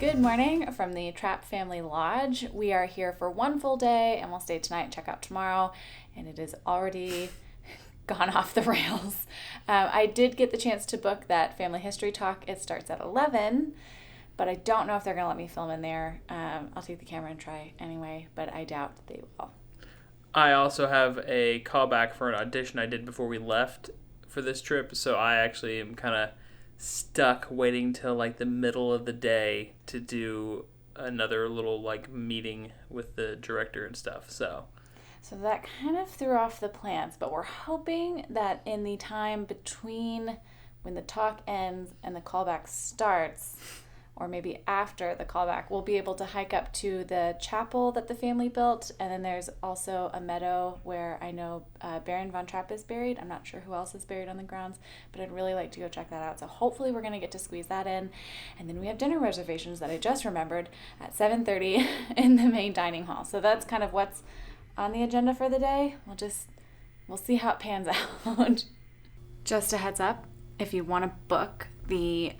Good morning from the Trapp Family Lodge. We are here for one full day and we'll stay tonight and check out tomorrow. And it is already gone off the rails. I did get the chance to book that family history talk. It starts at 11, but I don't know if they're going to let me film in there. I'll take the camera and try anyway, but I doubt they will. I also have a callback for an audition I did before we left for this trip, so I actually am kind of stuck waiting till like the middle of the day to do another little like meeting with the director and stuff. So that kind of threw off the plans, but we're hoping that in the time between when the talk ends and the callback starts, or maybe after the callback, we'll be able to hike up to the chapel that the family built. And then there's also a meadow where I know Baron von Trapp is buried. I'm not sure who else is buried on the grounds, but I'd really like to go check that out. So hopefully we're going to get to squeeze that in. And then we have dinner reservations that I just remembered at 7:30 in the main dining hall. So that's kind of what's on the agenda for the day. We'll see how it pans out. Just a heads up, if you want to book the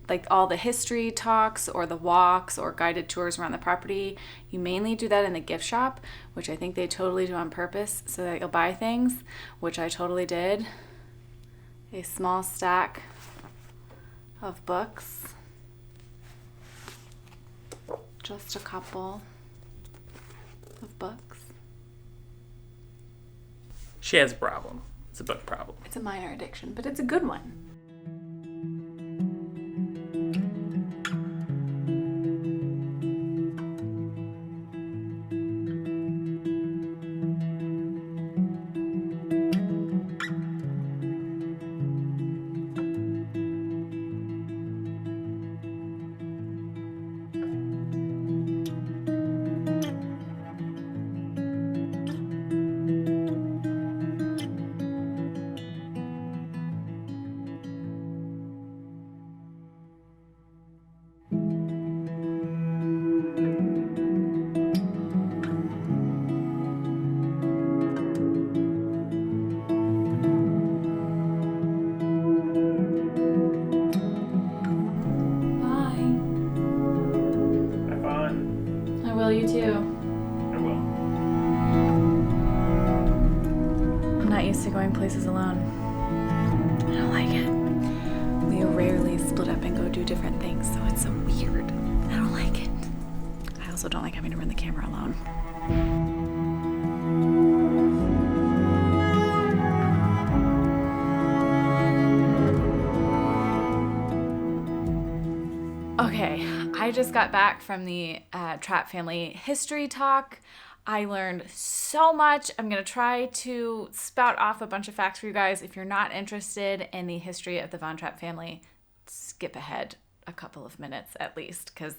like all the history talks or the walks or guided tours around the property, you mainly do that in the gift shop, which I think they totally do on purpose so that you'll buy things, which I totally did. A small stack of books. Just a couple of books. she has a problem. It's a book problem. It's a minor addiction, but it's a good one. You too. I will. I'm not used to going places alone. I don't like it. We rarely split up and go do different things, so it's so weird. I don't like it. I also don't like having to run the camera alone. Okay, I just got back from the Trapp Family History Talk. I learned so much. I'm going to try to spout off a bunch of facts for you guys. If you're not interested in the history of the Von Trapp family, skip ahead a couple of minutes at least, because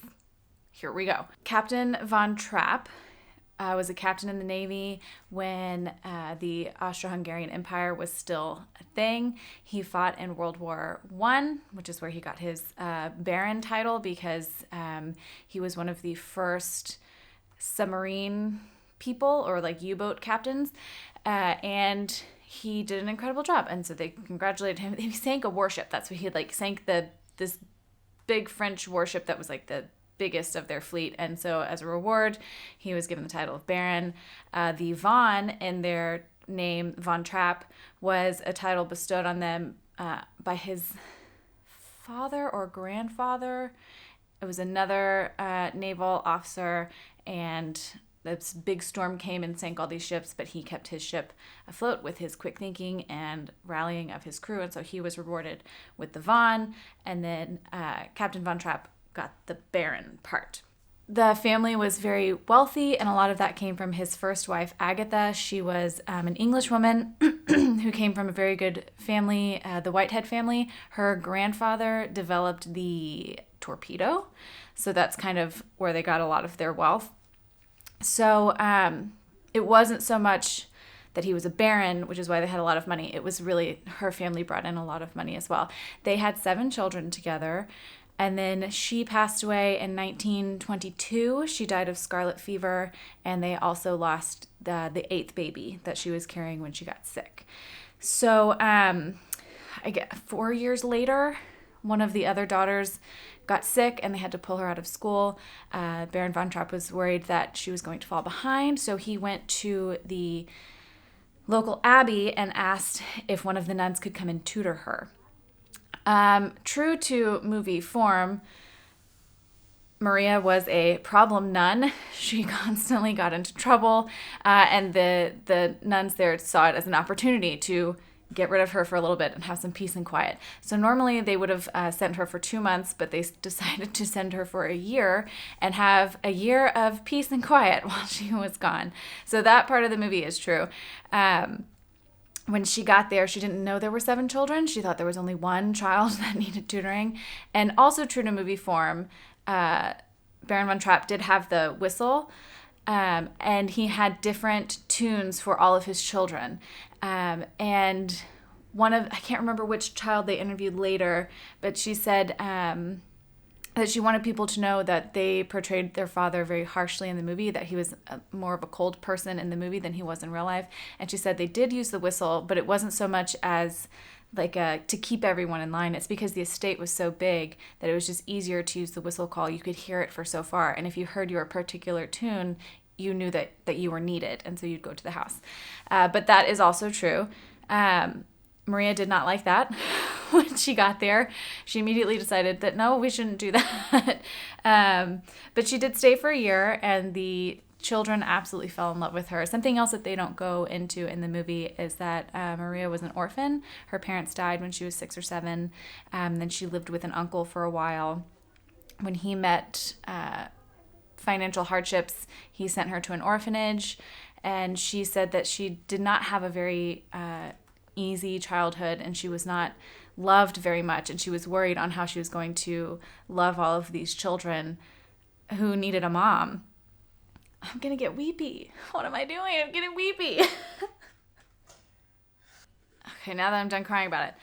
here we go. Captain Von Trapp was a captain in the Navy when the Austro-Hungarian Empire was still a thing. He fought in World War I, which is where he got his Baron title, because he was one of the first submarine people, or like U-boat captains, and he did an incredible job. And so they congratulated him. He sank a warship. That's what he sank this big French warship that was like the biggest of their fleet, and so as a reward he was given the title of Baron. The Von in their name, Von Trapp, was a title bestowed on them by his father or grandfather. It was another naval officer, and this big storm came and sank all these ships, but he kept his ship afloat with his quick thinking and rallying of his crew, and so he was rewarded with the Von, and then Captain Von Trapp got the Baron part. The family was very wealthy, and a lot of that came from his first wife, Agatha. She was an English woman who came from a very good family, the Whitehead family. Her grandfather developed the torpedo, so that's kind of where they got a lot of their wealth. So it wasn't so much that he was a baron, which is why they had a lot of money. It was really her family brought in a lot of money as well. They had 7 children together. And then she passed away in 1922. She died of scarlet fever, and they also lost the 8th baby that she was carrying when she got sick. So I guess 4 years later, one of the other daughters got sick and they had to pull her out of school. Baron von Trapp was worried that she was going to fall behind, so he went to the local abbey and asked if one of the nuns could come and tutor her. True to movie form, Maria was a problem nun. She constantly got into trouble, and the nuns there saw it as an opportunity to get rid of her for a little bit and have some peace and quiet. So normally they would have sent her for 2 months, but they decided to send her for a year and have a year of peace and quiet while she was gone. So that part of the movie is true. When she got there, she didn't know there were 7 children. She thought there was only 1 child that needed tutoring. And also true to movie form, Baron von Trapp did have the whistle, and he had different tunes for all of his children. And I can't remember which child they interviewed later, but she said that she wanted people to know that they portrayed their father very harshly in the movie, that he was more of a cold person in the movie than he was in real life. And she said they did use the whistle, but it wasn't so much as to keep everyone in line. It's because the estate was so big that it was just easier to use the whistle call. You could hear it for so far. And if you heard your particular tune, you knew that you were needed. And so you'd go to the house. But that is also true. Maria did not like that when she got there. She immediately decided that, no, we shouldn't do that. But she did stay for a year, and the children absolutely fell in love with her. Something else that they don't go into in the movie is that Maria was an orphan. Her parents died when she was 6 or 7. Then she lived with an uncle for a while. When he met financial hardships, he sent her to an orphanage, and she said that she did not have a very easy childhood, and she was not loved very much, and she was worried on how she was going to love all of these children who needed a mom. I'm gonna get weepy. What am I doing? I'm getting weepy. Okay, now that I'm done crying about it.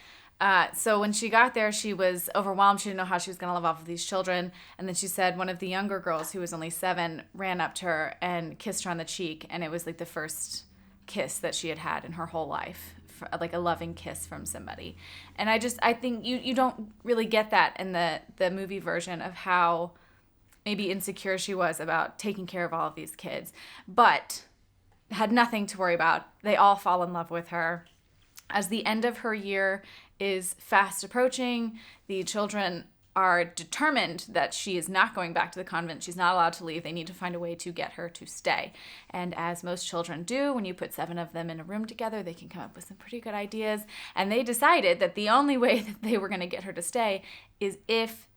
So when she got there, she was overwhelmed. She didn't know how she was going to love all of these children. And then she said one of the younger girls, who was only 7, ran up to her and kissed her on the cheek. And it was like the first kiss that she had had in her whole life, like a loving kiss from somebody. And I think you don't really get that in the movie version of how maybe insecure she was about taking care of all of these kids, but had nothing to worry about. They all fall in love with her. As the end of her year is fast approaching, the children are determined that she is not going back to the convent. She's not allowed to leave. They need to find a way to get her to stay. And as most children do, when you put 7 of them in a room together, they can come up with some pretty good ideas. And they decided that the only way that they were going to get her to stay is if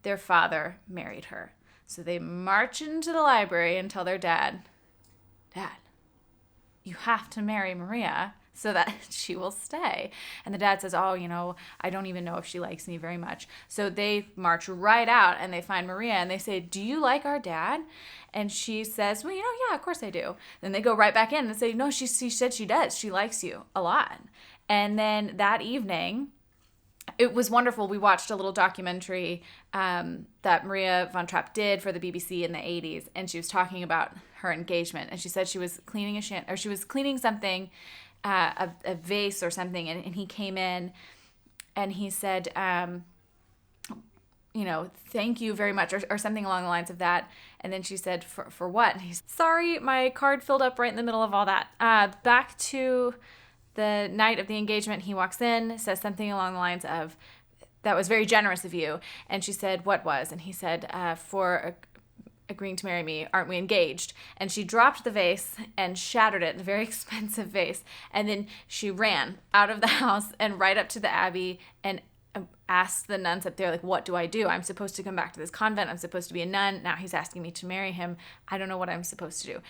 their father married her. So they march into the library and tell their dad, you have to marry Maria so that she will stay. And the dad says, I don't even know if she likes me very much. So they march right out and they find Maria and they say, do you like our dad? And she says, well, yeah, of course I do. Then they go right back in and say, no, she said she does. She likes you a lot. And then that evening, it was wonderful. We watched a little documentary that Maria von Trapp did for the BBC in the 80s, and she was talking about her engagement. And she said she was cleaning she was cleaning something, a vase or something, and he came in, and he said, thank you very much, or something along the lines of that. And then she said, for what? And he's, sorry, my card filled up right in the middle of all that. Back to the night of the engagement, he walks in, says something along the lines of, that was very generous of you. And she said, what was? And he said, for agreeing to marry me, aren't we engaged? And she dropped the vase and shattered it, a very expensive vase. And then she ran out of the house and right up to the abbey and asked the nuns up there, like, what do I do? I'm supposed to come back to this convent. I'm supposed to be a nun. Now he's asking me to marry him. I don't know what I'm supposed to do.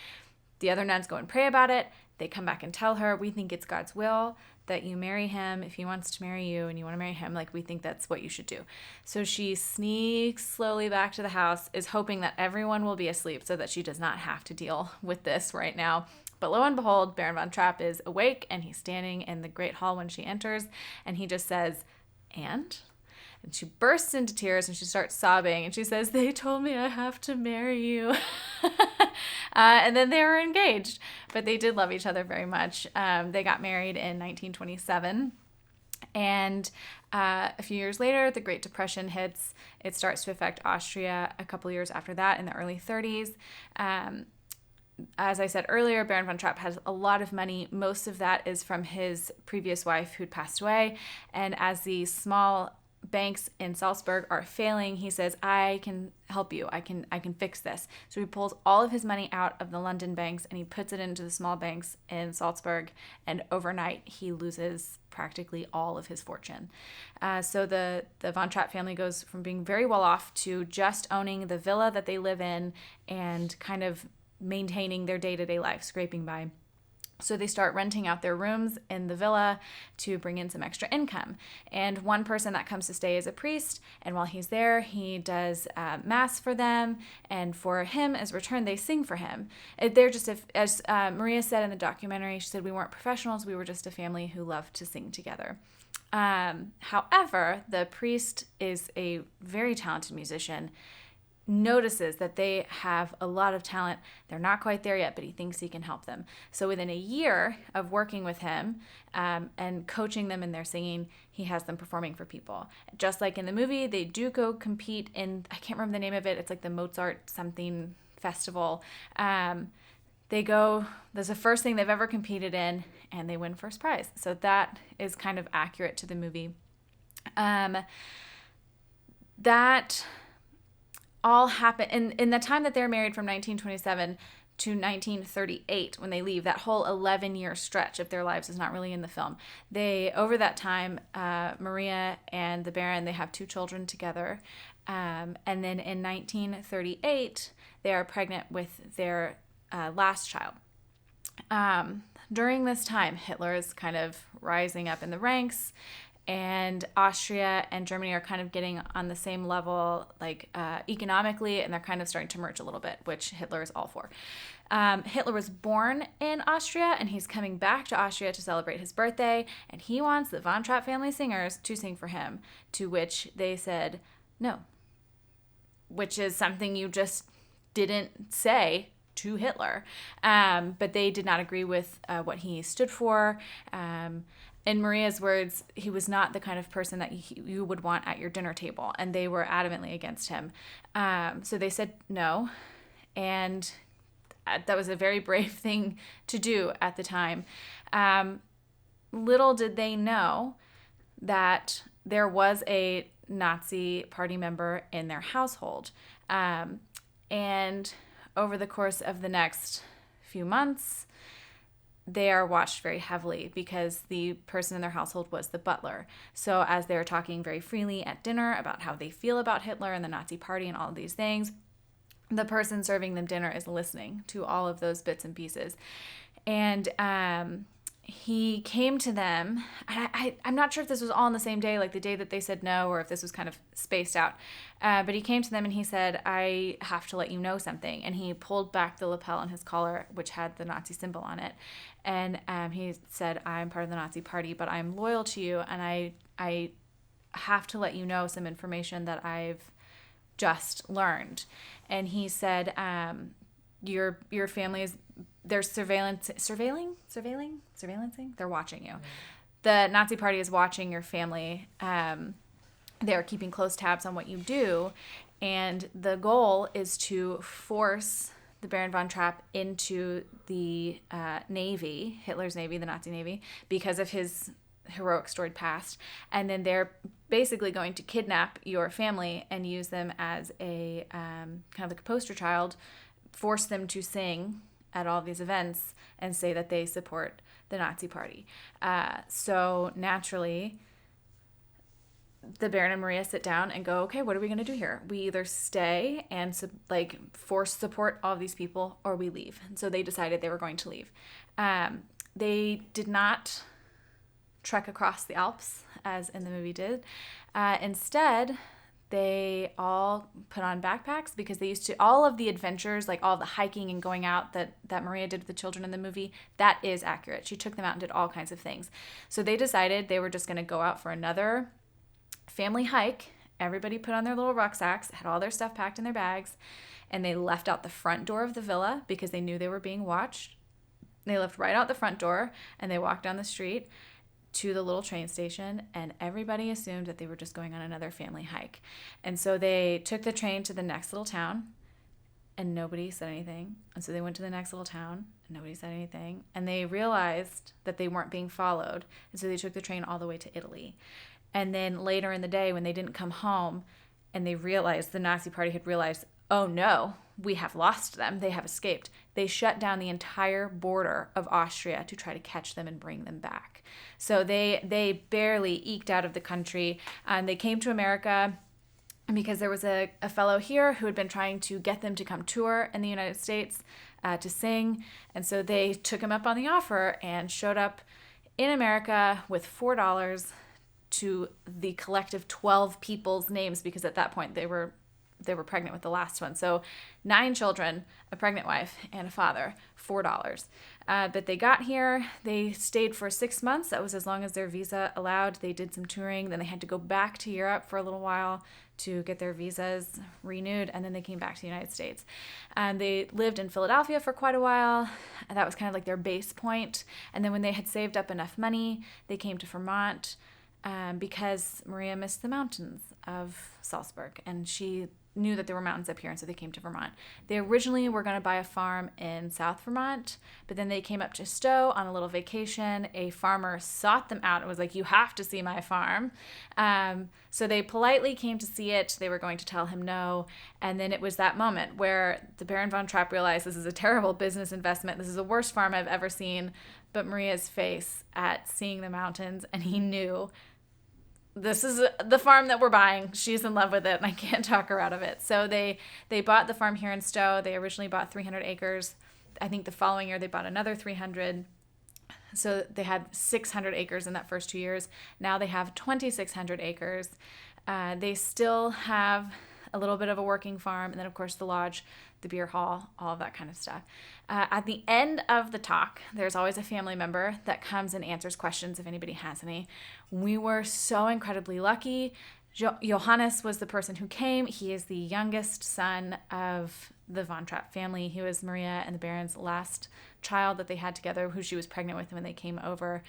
The other nuns go and pray about it. They come back and tell her, we think it's God's will that you marry him. If he wants to marry you and you want to marry him, like, we think that's what you should do. So she sneaks slowly back to the house, is hoping that everyone will be asleep so that she does not have to deal with this right now. But lo and behold, Baron von Trapp is awake and he's standing in the great hall when she enters, and he just says, and she bursts into tears and she starts sobbing and she says, they told me I have to marry you. And then they were engaged, but they did love each other very much. They got married in 1927, And a few years later, the Great Depression hits. It starts to affect Austria a couple years after that in the early 30s. As I said earlier, Baron von Trapp has a lot of money. Most of that is from his previous wife who'd passed away. And as the small banks in Salzburg are failing, he says, I can help you. I can fix this. So he pulls all of his money out of the London banks and he puts it into the small banks in Salzburg. And overnight, he loses practically all of his fortune. So the von Trapp family goes from being very well off to just owning the villa that they live in and kind of maintaining their day-to-day life, scraping by. So they start renting out their rooms in the villa to bring in some extra income. And one person that comes to stay is a priest. And while he's there, he does mass for them. And for him, as return, they sing for him. They're just, as Maria said in the documentary, she said, we weren't professionals. We were just a family who loved to sing together. However, the priest is a very talented musician, notices that they have a lot of talent. They're not quite there yet, but he thinks he can help them. So within a year of working with him and coaching them in their singing, he has them performing for people. Just like in the movie, they do go compete in, I can't remember the name of it, it's like the Mozart something festival. They go, that's the first thing they've ever competed in, and they win first prize. So that is kind of accurate to the movie. That all happened in the time that they're married, from 1927 to 1938 when they leave. That whole 11-year stretch of their lives is not really in the film. They, over that time, Maria and the Baron, they have 2 children together. And then in 1938, they are pregnant with their last child. During this time, Hitler is kind of rising up in the ranks, and Austria and Germany are kind of getting on the same level, like economically, and they're kind of starting to merge a little bit, which Hitler is all for. Hitler was born in Austria, and he's coming back to Austria to celebrate his birthday, and he wants the von Trapp family singers to sing for him, to which they said no, which is something you just didn't say to Hitler. But they did not agree with what he stood for. In Maria's words, he was not the kind of person that you would want at your dinner table, and they were adamantly against him. So they said no, and that was a very brave thing to do at the time. Little did they know that there was a Nazi party member in their household. And over the course of the next few months, they are watched very heavily because the person in their household was the butler. So as they're talking very freely at dinner about how they feel about Hitler and the Nazi party and all of these things, the person serving them dinner is listening to all of those bits and pieces. And he came to them, and I'm not sure if this was all on the same day, like the day that they said no, or if this was kind of spaced out. But he came to them and he said, I have to let you know something. And he pulled back the lapel on his collar, which had the Nazi symbol on it. And he said, I'm part of the Nazi party, but I'm loyal to you, and I have to let you know some information that I've just learned. And he said, your family is, they're surveilling? They're watching you. The Nazi party is watching your family. They're keeping close tabs on what you do. And the goal is to force the Baron von Trapp into the Navy, Hitler's Navy, the Nazi Navy, because of his heroic storied past. And then they're basically going to kidnap your family and use them as a kind of like a poster child, force them to sing at all these events and say that they support the Nazi party. So naturally, the Baron and Maria sit down and go, okay, what are we going to do here? We either stay and force support all of these people, or we leave. And so they decided they were going to leave. They did not trek across the Alps as in the movie did. Instead, they all put on backpacks, because they used to, all of the adventures, like all the hiking and going out that Maria did with the children in the movie, that is accurate. She took them out and did all kinds of things. So they decided they were just going to go out for another family hike. Everybody put on their little rucksacks, had all their stuff packed in their bags, and they left out the front door of the villa because they knew they were being watched. They left right out the front door, and they walked down the street to the little train station, and everybody assumed that they were just going on another family hike. And so they took the train to the next little town, and nobody said anything. And so they went to the next little town, and nobody said anything. And they realized that they weren't being followed, and so they took the train all the way to Italy. And then later in the day, when they didn't come home, and they realized, the Nazi party had realized, oh no, we have lost them. They have escaped. They shut down the entire border of Austria to try to catch them and bring them back. So they barely eked out of the country. They came to America because there was a fellow here who had been trying to get them to come tour in the United States to sing. And so they took him up on the offer and showed up in America with $4 to the collective 12 people's names, because at that point they were pregnant with the last one. So 9 children, a pregnant wife, and a father, $4. But they got here. They stayed for 6 months. That was as long as their visa allowed. They did some touring. Then they had to go back to Europe for a little while to get their visas renewed. And then they came back to the United States. And they lived in Philadelphia for quite a while. And that was kind of like their base point. And then when they had saved up enough money, they came to Vermont because Maria missed the mountains of Salzburg. And she knew that there were mountains up here, and so they came to Vermont. They originally were going to buy a farm in South Vermont, but then they came up to Stowe on a little vacation. A farmer sought them out and was like, you have to see my farm. So they politely came to see it. They were going to tell him no, and then it was that moment where the Baron von Trapp realized, this is a terrible business investment. This is the worst farm I've ever seen. But Maria's face at seeing the mountains, and he knew, this is the farm that we're buying. She's in love with it, and I can't talk her out of it. So they bought the farm here in Stowe. They originally bought 300 acres. I think the following year they bought another 300. So they had 600 acres in that first 2 years. Now they have 2,600 acres. They still have a little bit of a working farm, and then of course the lodge, the beer hall, all of that kind of stuff. At the end of the talk, there's always a family member that comes and answers questions if anybody has any. We were so incredibly lucky. Johannes was the person who came. He is the youngest son of the von Trapp family. He was Maria and the Baron's last child that they had together, who she was pregnant with when they came over.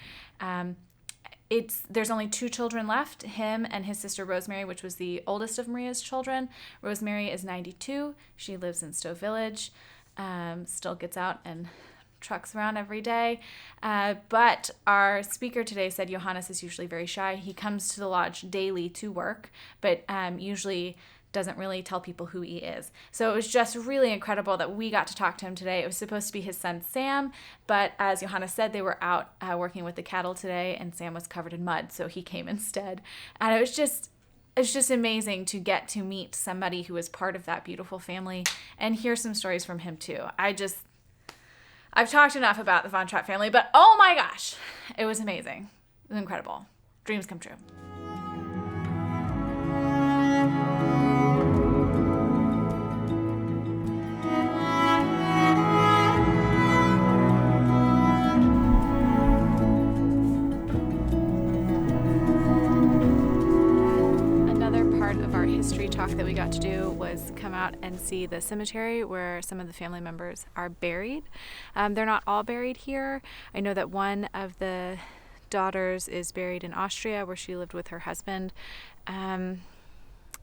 There's only 2 children left, him and his sister Rosemary, which was the oldest of Maria's children. Rosemary is 92. She lives in Stowe Village, still gets out and trucks around every day. But our speaker today said Johannes is usually very shy. He comes to the lodge daily to work, but usually doesn't really tell people who he is. So it was just really incredible that we got to talk to him today. It was supposed to be his son Sam, but as Johannes said, they were out working with the cattle today, and Sam was covered in mud, so he came instead. And it's just amazing to get to meet somebody who is part of that beautiful family and hear some stories from him too. I've talked enough about the von Trapp family, but oh my gosh, it was amazing. It was incredible. Dreams come true. History talk that we got to do was come out and see the cemetery where some of the family members are buried. They're not all buried here. I know that one of the daughters is buried in Austria, where she lived with her husband. And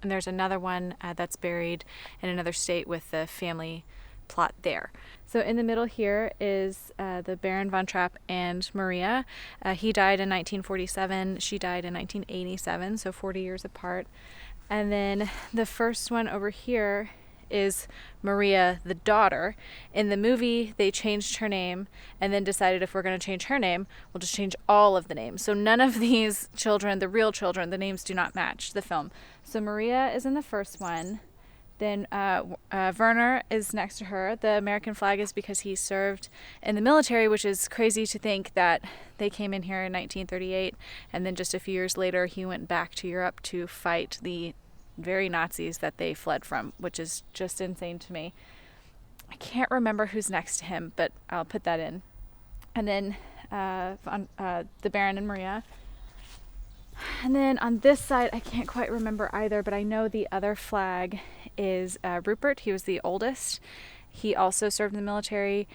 there's another one that's buried in another state with the family plot there. So in the middle here is the Baron von Trapp and Maria. He died in 1947. She died in 1987, so 40 years apart. And then the first one over here is Maria, the daughter. In the movie, they changed her name and then decided, if we're going to change her name, we'll just change all of the names. So none of these children, the real children, the names do not match the film. So Maria is in the first one. Then Werner is next to her. The American flag is because he served in the military, which is crazy to think that they came in here in 1938, and then just a few years later he went back to Europe to fight the very Nazis that they fled from, which is just insane to me. I can't remember who's next to him, but I'll put that in. And then the Baron and Maria. And then on this side, I can't quite remember either, but I know the other flag is Rupert. He was the oldest. He also served in the military.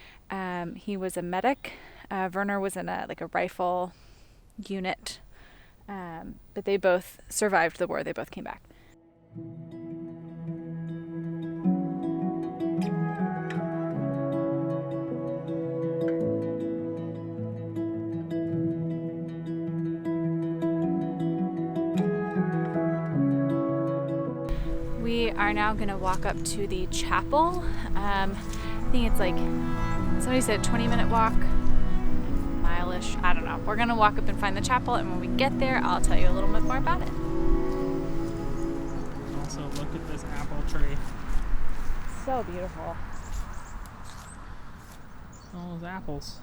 He was a medic. Werner was in a rifle unit. But they both survived the war. They both came back. We are now going to walk up to the chapel. I think it's like, somebody said 20-minute walk, mile-ish, I don't know. We're going to walk up and find the chapel, and when we get there, I'll tell you a little bit more about it. Also, look at this apple tree. So beautiful. All those apples.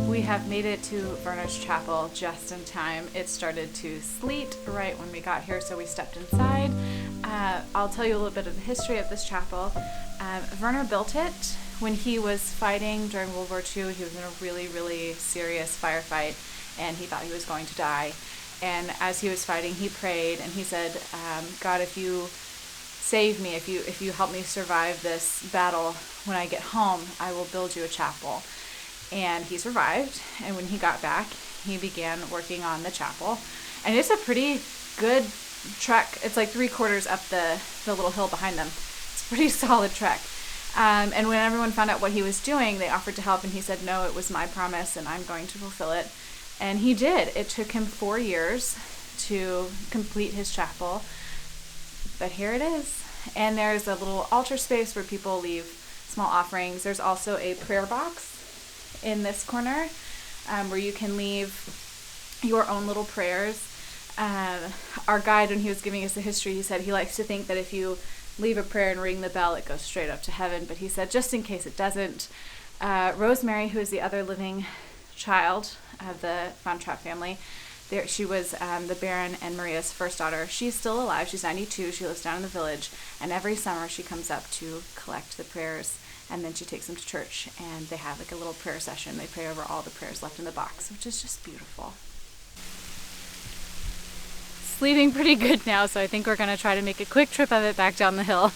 We have made it to Verner's Chapel just in time. It started to sleet right when we got here, so we stepped inside. I'll tell you a little bit of the history of this chapel. Werner built it when he was fighting during World War II. He was in a really, really serious firefight, and he thought he was going to die. And as he was fighting, he prayed, and he said, God, if you save me, if you help me survive this battle, when I get home, I will build you a chapel. And he survived, and when he got back, he began working on the chapel. And it's a pretty good trek. It's like 3/4 up the little hill behind them. It's a pretty solid trek. And when everyone found out what he was doing, they offered to help, and he said, no, it was my promise, and I'm going to fulfill it. And he did. It took him 4 years to complete his chapel, but here it is. And there's a little altar space where people leave small offerings. There's also a prayer box in this corner where you can leave your own little prayers. Our guide, when he was giving us the history, he said he likes to think that if you leave a prayer and ring the bell, it goes straight up to heaven. But he said just in case it doesn't, Rosemary, who is the other living child of the von Trapp family, she was the Baron and Maria's first daughter. She's still alive. She's 92. She lives down in the village. And every summer she comes up to collect the prayers. And then she takes them to church, and they have like a little prayer session. They pray over all the prayers left in the box, which is just beautiful. Sleeping pretty good now, so I think we're going to try to make a quick trip of it back down the hill.